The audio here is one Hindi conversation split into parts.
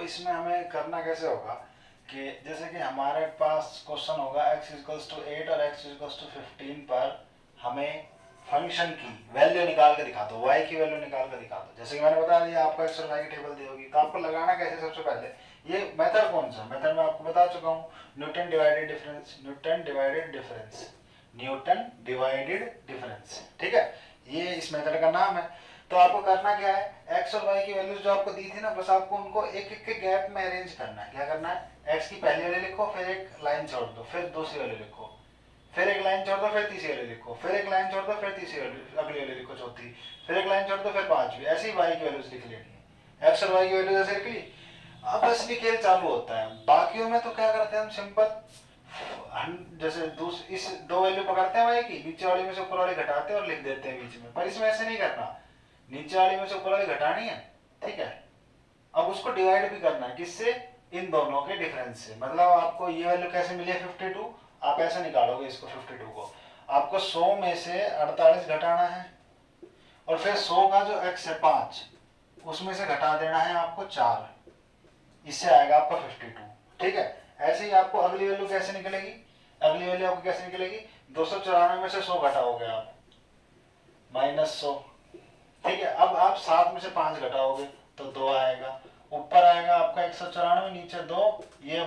इसमें हमें करना कैसे होगा कि जैसे कि हमारे पास क्वेश्चन होगा x इक्वल्स टू 8 और x इक्वल्स टू 15 पर हमें फंक्शन की वैल्यू निकाल के दिखा दो, y की वैल्यू निकाल के दिखा दो। जैसे कि मैंने बता दिया आपको x और y की टेबल दी होगी, तो आपको लगाना कैसे, सबसे पहले ये मेथड कौन सा मेथड मैं आपको बता चुका हूँ, Newton divided difference, Newton divided difference, Newton divided difference. ठीक है, ये इस मेथड का नाम है। तो आपको करना क्या है, x और y की वैल्यूज जो आपको दी थी ना, बस आपको उनको एक एक के गैप में अरेंज करना है। क्या करना है, x की पहली वैल्यू लिखो, फिर एक लाइन छोड़ दो, फिर दूसरी वैल्यू लिखो, फिर एक लाइन छोड़ दो, फिर तीसरी वैल्यू लिखो, फिर एक लाइन छोड़ दो, फिर तीसरी वैल्यू, अगली वैल्यू लिखो चौथी, फिर एक लाइन छोड़ दो, फिर पांचवी। ऐसे ही y की वैल्यूज लिख लेनी है, x और y की वैल्यू जैसे लिख ली। अब असली खेल चालू होता है। बाकियों में तो क्या करते हैं हम, सिंपल जैसे इस दो वैल्यू पकड़ते हैं y की, नीचे वाली में से ऊपर वाली घटाते हैं और लिख देते हैं बीच में। पर इसमें ऐसे नहीं करना, नीचे वाली में से ऊपर वाली घटानी है, ठीक है। अब उसको डिवाइड भी करना है, किससे, इन दोनों के डिफरेंस से। मतलब आपको ये वैल्यू कैसे मिली है 52, आप ऐसे निकालोगे इसको 52 को, आपको 100 में से 48 घटाना है, और फिर 100 का जो x है 5, उसमें से घटा देना है आपको 4, इससे आएगा आपका 52। ठीक है, ऐसे ही आपको अगली वैल्यू कैसे निकलेगी, अगली वैल्यू आपको कैसे निकलेगी, 294 में से 100 घटाओगे आप, -100। ठीक है, अब आप 7 में से 5 घटाओगे तो 2 आएगा, ऊपर आएगा आपका 194, नीचे 2, ये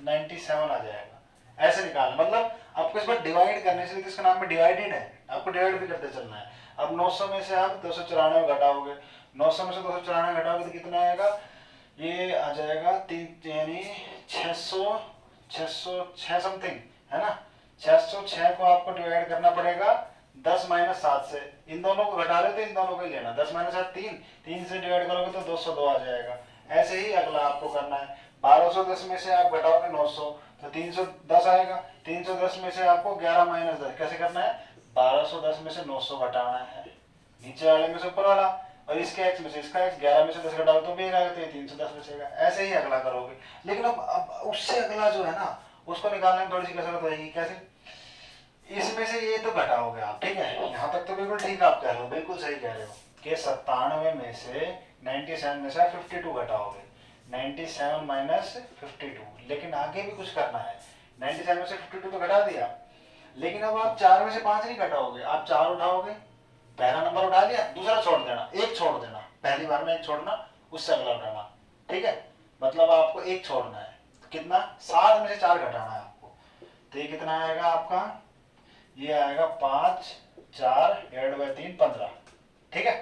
97 आ जाएगा। ऐसे निकालना, मतलब आपको इस बार डिवाइड करने से, इसका नाम में डिवाइडेड है, आपको डिवाइड भी करते चलना है। अब 900 में से आप 294 घटाओगे, 900 में से 294 घटाओगे तो कितना आएगा, ये आ जाएगा 3 यानी 606 समथिंग, है ना। 606 को आपको डिवाइड करना पड़ेगा 10 - 7 से, इन दोनों को घटा रहे तो इन दोनों को ही लेना, 10 - 7 3, 3 से डिवाइड करोगे तो 202 आ जाएगा। ऐसे ही अगला आपको करना है, 1210 में से आप घटाओगे 900 तो 310 आएगा, 310 में से आपको 11 - 10 कैसे करना है, 1210 में से 900 घटाना है, नीचे वाले में से ऊपर वाला, और इसके x में से इसका x, 11 में से 10 घटाओ तो भी आएगा, तो ये 310 बचेगा। ऐसे ही अगला करोगे, लेकिन अब उससे अगला जो है ना, उसको निकालने में थोड़ी सी कसरत होगी। कैसे, इसमें से ये तो घटाओगे आप, ठीक है, यहाँ तक तो बिल्कुल ठीक आप कह रहे हो, बिल्कुल सही कह रहे हो कि 97 में से 97 में से 52 घटाओगे, 97 - 52, लेकिन आगे भी कुछ करना है। 97 में से 52 तो घटा दिया, लेकिन अब आप 4 में से 5 नहीं घटाओगे, आप 4 उठाओगे, पहला नंबर उठा लिया, दूसरा छोड़ देना, एक छोड़ देना, पहली बार में एक छोड़ना, उससे अगला उठाना। ठीक है, मतलब आपको एक छोड़ना है, कितना, 7 में से 4 घटाना है आपको, तो ये कितना आएगा आपका, ये आएगा 5 4 3 15। ठीक है,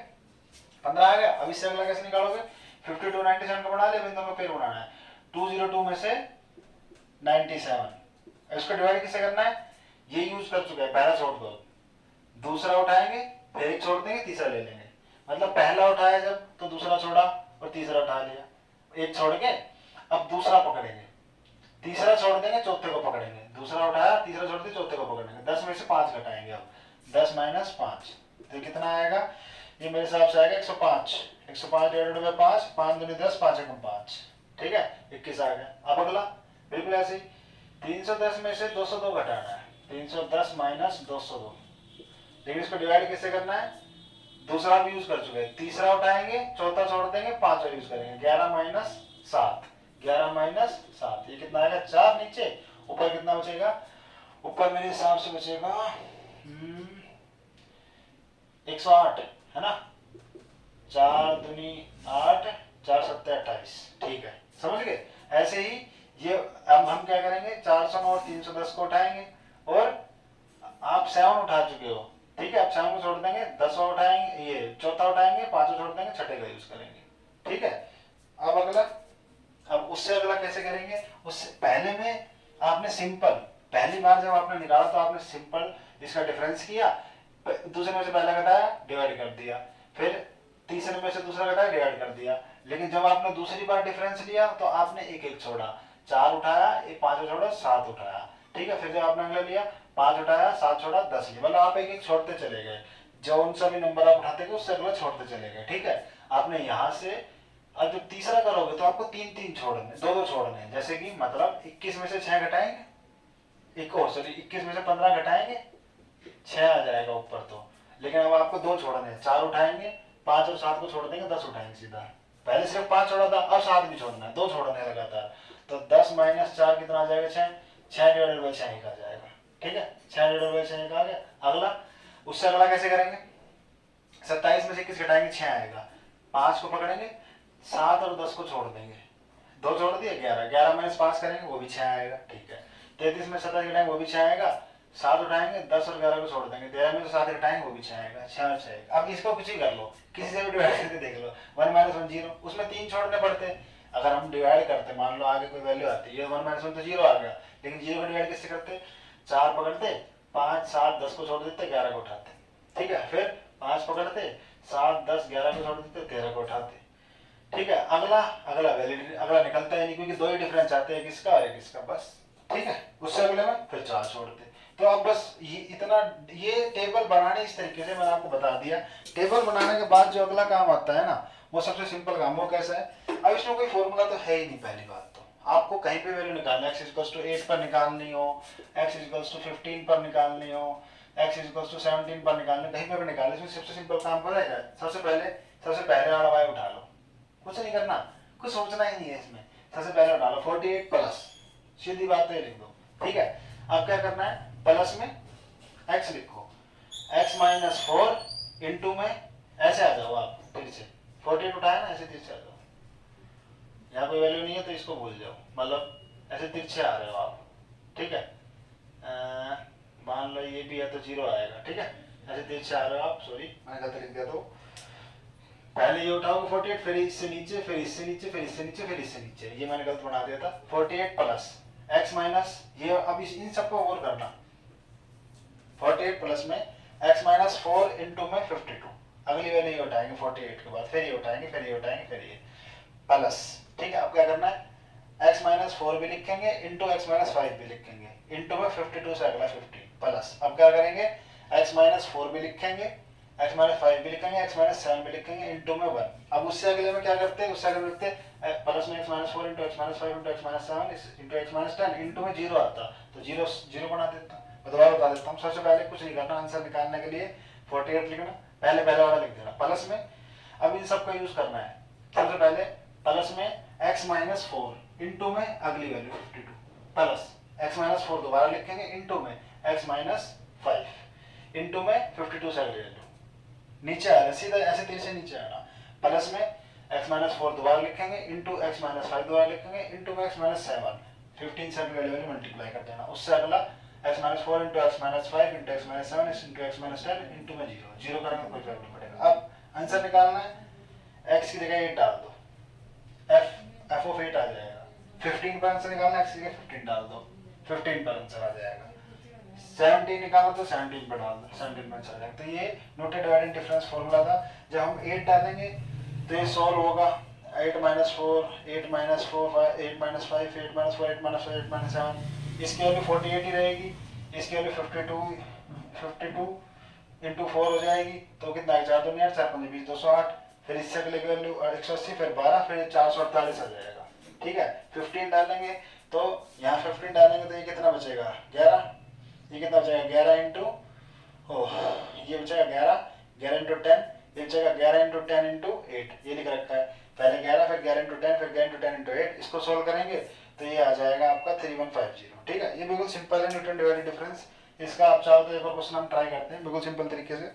15 आ गया। अब इससे अगला कैसे निकालोगे, 52 97 को बना ले, इन दोनों को फिर बनाना है, 202 में से 97, इसको डिवाइड किससे करना है, ये यूज कर चुके हैं, पहला छोड़ दो, दूसरा उठाएंगे, फिर एक छोड़ देंगे, तीसरा ले लेंगे। मतलब पहला उठाया जब तो दूसरा छोड़ा और तीसरा उठा लिया, एक छोड़ के अब दूसरा पकड़ेंगे, तीसरा छोड़ देंगे, चौथे को पकड़ेंगे, दूसरा उठाया, तीसरा छोड़ दिया, चौथे को पकड़ेंगे, 10 में से 5 घटाएंगे। अब 10 - 5 तो कितना आएगा, ये मेरे हिसाब से आएगा 105, 105 डिवाइडेड बाय 5, 5 दूनी 10, 5 एकम 5, ठीक है, 21 आ गया। अब अगला बिल्कुल ऐसे ही, 310 में से 202 घटाना है, 310 - 202, लेकिन इसको डिवाइड कैसे करना है, दूसरा भी यूज कर चुके हैं, तीसरा उठाएंगे, चौथा छोड़ देंगे, पांचवा यूज करेंगे, 11 - 7, 11 - 7, ये कितना आएगा 4, नीचे ऊपर कितना बचेगा, ऊपर मेरे हिसाब से बचेगा 108, है ना, 4 दूनी 8, 4 7 28, ठीक है, समझ गए। ऐसे ही ये अब हम क्या करेंगे, 409 और 310 को उठाएंगे, और आप 7 उठा चुके हो, ठीक है, आप 7 को छोड़ देंगे, 10 उठाएंगे, ये चौथा उठाएंगे, 5 छोड़ देंगे, छठे का यूज करेंगे। ठीक है, अब अगला, अब उससे अगला कैसे करेंगे, उससे पहले में आपने सिंपल, पहली बार जब आपने निकाला तो आपने सिंपल इसका डिफरेंस किया, दूसरे में से पहला घटाया, डिवाइड कर दिया, फिर तीसरे में से दूसरा घटाया, डिवाइड कर दिया। लेकिन जब आपने दूसरी बार डिफरेंस लिया तो आपने एक एक छोड़ा, 4 उठाया, एक 5 छोड़ा, 7 उठाया, ठीक है, फिर जब आपने अगला लिया, 5 उठाया, 7 छोड़ा, 10 लिया, मतलब आप एक एक छोड़ते चले गए, जो उन सभी नंबर आप उठाते गए उससे अगला छोड़ते चले गए। ठीक है, आपने यहाँ से, अब जब तीसरा करोगे तो आपको 3 छोड़ने, 2 छोड़ने, जैसे कि मतलब 21 में से 6 घटाएंगे, 21 में से 15 घटाएंगे, 6 आ जाएगा ऊपर तो, लेकिन अब आपको 2 छोड़ने हैं, 4 उठाएंगे, 5 और 7 को छोड़ देंगे, 10 उठाएंगे सीधा, पहले सिर्फ 5 छोड़ा था, अब 7 भी छोड़ना है, 2 छोड़ने लगातार। तो 10 माइनस 4 कितना आ जाएगा 6, 6 डिवाइडेड बाई 6 आ जाएगा। ठीक है, 6 डिवाइडेड बाई 6 आ गया। अगला, उससे अगला कैसे करेंगे, 27 में से 21 घटाएंगे 6 आएगा, 5 को पकड़ेंगे, 7 और 10 को छोड़ देंगे, 2 छोड़ दिए 11, 11 माइनस 5 करेंगे वो भी 6 आएगा। ठीक है, 33 में 27 घटाएंगे वो भी 6 आएगा, 7 उठाएंगे 10 और 11 को छोड़ देंगे, 13 में तो 7 घटाएंगे वो भी 6 आएगा, 6 और 6। अब इसको कुछ ही कर लो, किसी से भी डिवाइड करके देख लो, 1 माइनस 1 0, उसमें 3 छोड़ने पड़ते। अगर हम डिवाइड करते, मान लो आगे कोई वैल्यू आती है, 1 माइनस 1 तो 0 आ गया, लेकिन 0 को डिवाइड कैसे करते, 4 पकड़ते, 5 7 10 को छोड़ देते, 11 को उठाते। ठीक है, फिर 5 पकड़ते, 7 10 11 को छोड़ देते, 13 को उठाते। ठीक है, अगला वैलिड अगला निकलता है नहीं, क्योंकि 2 ही डिफरेंस आते हैं, किसका और किसका, बस। ठीक है, उससे अगले में फिर 4 छोड़ते। तो अब बस ये इतना, ये टेबल बनाने इस तरीके से मैंने आपको बता दिया। टेबल बनाने के बाद जो अगला काम आता है ना, वो सबसे सिंपल काम, वो कैसा है, अब इसमें कोई फॉर्मूला तो है ही नहीं। पहली बात तो आपको कहीं पे वैल्यू निकालना, x इक्वल्स टू 8 पर निकालनी हो, x इक्वल्स टू 15 पर निकालनी हो, x इक्वल्स टू 17 पर निकालनी, कहीं पे भी निकालना, इसमें सबसे सिंपल काम पता है, सबसे पहले वाला y उठा लो, कुछ नहीं करना, कुछ सोचना ही नहीं है इसमें। सबसे पहले उठा लो 48 प्लस, सीधी बात है, लिख दो। ठीक है, अब क्या करना है, प्लस में x लिखो, x माइनस 4 इंटू में ऐसे आ जाओ आप, फिर से 48 उठाया ना, ऐसे तिरछे आ जाओ, यहाँ कोई वैल्यू नहीं है तो इसको भूल जाओ, मतलब ऐसे तिरछे आ रहे हो आप। ठीक है, मान लो ये भी है तो 0 आएगा। ठीक है, ऐसे तिरछे आ रहे हो आप, सॉरी मैंने गलत लिख दिया। तो पहले ये उठाओगे 48, फिर इससे नीचे, फिर इससे नीचे, फिर इससे नीचे, फिर इससे नीचे, ये मैंने गलत बना दिया था। 48 प्लस x माइनस, ये अब इन सबको और करना, 48 प्लस में x माइनस 4 इंटू में 52, अगली वैल्यू ये उठाएंगे 48 के बाद, फिर ये उठाएंगे, फिर ये उठाएंगे, फिर ये प्लस। ठीक है, अब क्या करना है, x माइनस 4 भी लिखेंगे, इंटू x माइनस 5 भी लिखेंगे, इंटू में 52 से अगला 50 प्लस। अब क्या करेंगे, x माइनस 4 भी लिखेंगे, x माइनस 5 भी लिखेंगे, x माइनस 7 भी लिखेंगे, इंटू में 1। अब उससे अगले में क्या करते हैं, उससे अगले में लिखते हैं प्लस में x minus 4 into x minus 5 into x minus 7 into x minus 10, into में 0 आता, तो 0 बना देता हूँ। मैं दोबारा बता देता हूँ, सबसे पहले कुछ नहीं करना, आंसर निकालने के लिए 48 लिखना, पहले वाला लिख देना प्लस में। अब इन सब का यूज करना है, सबसे पहले प्लस में x माइनस 4 इंटू में अगली वैल्यू 52 प्लस x माइनस 4 दोबारा लिखेंगे, इंटू में x माइनस 5 इंटू में 52 से अगली वैल्यू, नीचे आ रहा है सीधा ऐसे तीर से नीचे आना, प्लस में x माइनस 4 दोबारा लिखेंगे, इंटू x माइनस 5 दोबारा लिखेंगे, इंटू में x माइनस 7, 15 से अगली वैल्यू मल्टीप्लाई कर देना। उससे अगला x minus 4 into x minus 5 into x minus 7 into x minus 10 into में 0 करेंगे, कोई फर्क नहीं पड़ेगा। अब आंसर निकालना है, x की जगह 8 डाल दो, f ऑफ 8 आ जाएगा। 15 पर आंसर निकालना है, x की जगह 15 डाल दो, 15 पर आंसर आ जाएगा। 17 निकालना तो 17 पर डाल दो, 17 पर आ जाएगा। तो ये नोटेड डिवाइड डिफरेंस फॉर्मूला था। जब हम 8 डालेंगे तो ये सॉल्व होगा, 8 minus 4 8 minus 4 8 minus 5 8 minus 4 8 minus 4 8 minus 7, इसकी वैल्यू 48 ही रहेगी, इसकी वैल्यू 52 इंटू 4 हो जाएगी, तो कितना है 4 2 8 4 5 20 208, फिर इससे अगले की वैल्यू 180, फिर 12, फिर 448 आ जाएगा। ठीक है, 15 डालेंगे तो यहाँ 15 डालेंगे तो ये कितना बचेगा 11, ये कितना बचेगा 11 इंटू, ये बचेगा 11 इंटू 10, ये बचेगा 11 इंटू 10 इंटू 8, ये लिख रखा है, पहले 11 फिर 11 इंटू 10 फिर 11 इंटू 10 इंटू 8, इसको सोल्व करेंगे तो ये आ जाएगा आपका 3150। ठीक है, ये बिल्कुल सिंपल है न्यूटन डिवाइडेड डिफरेंस। इसका आप चाहो तो एक और क्वेश्चन हम ट्राई करते हैं बिल्कुल सिंपल तरीके से।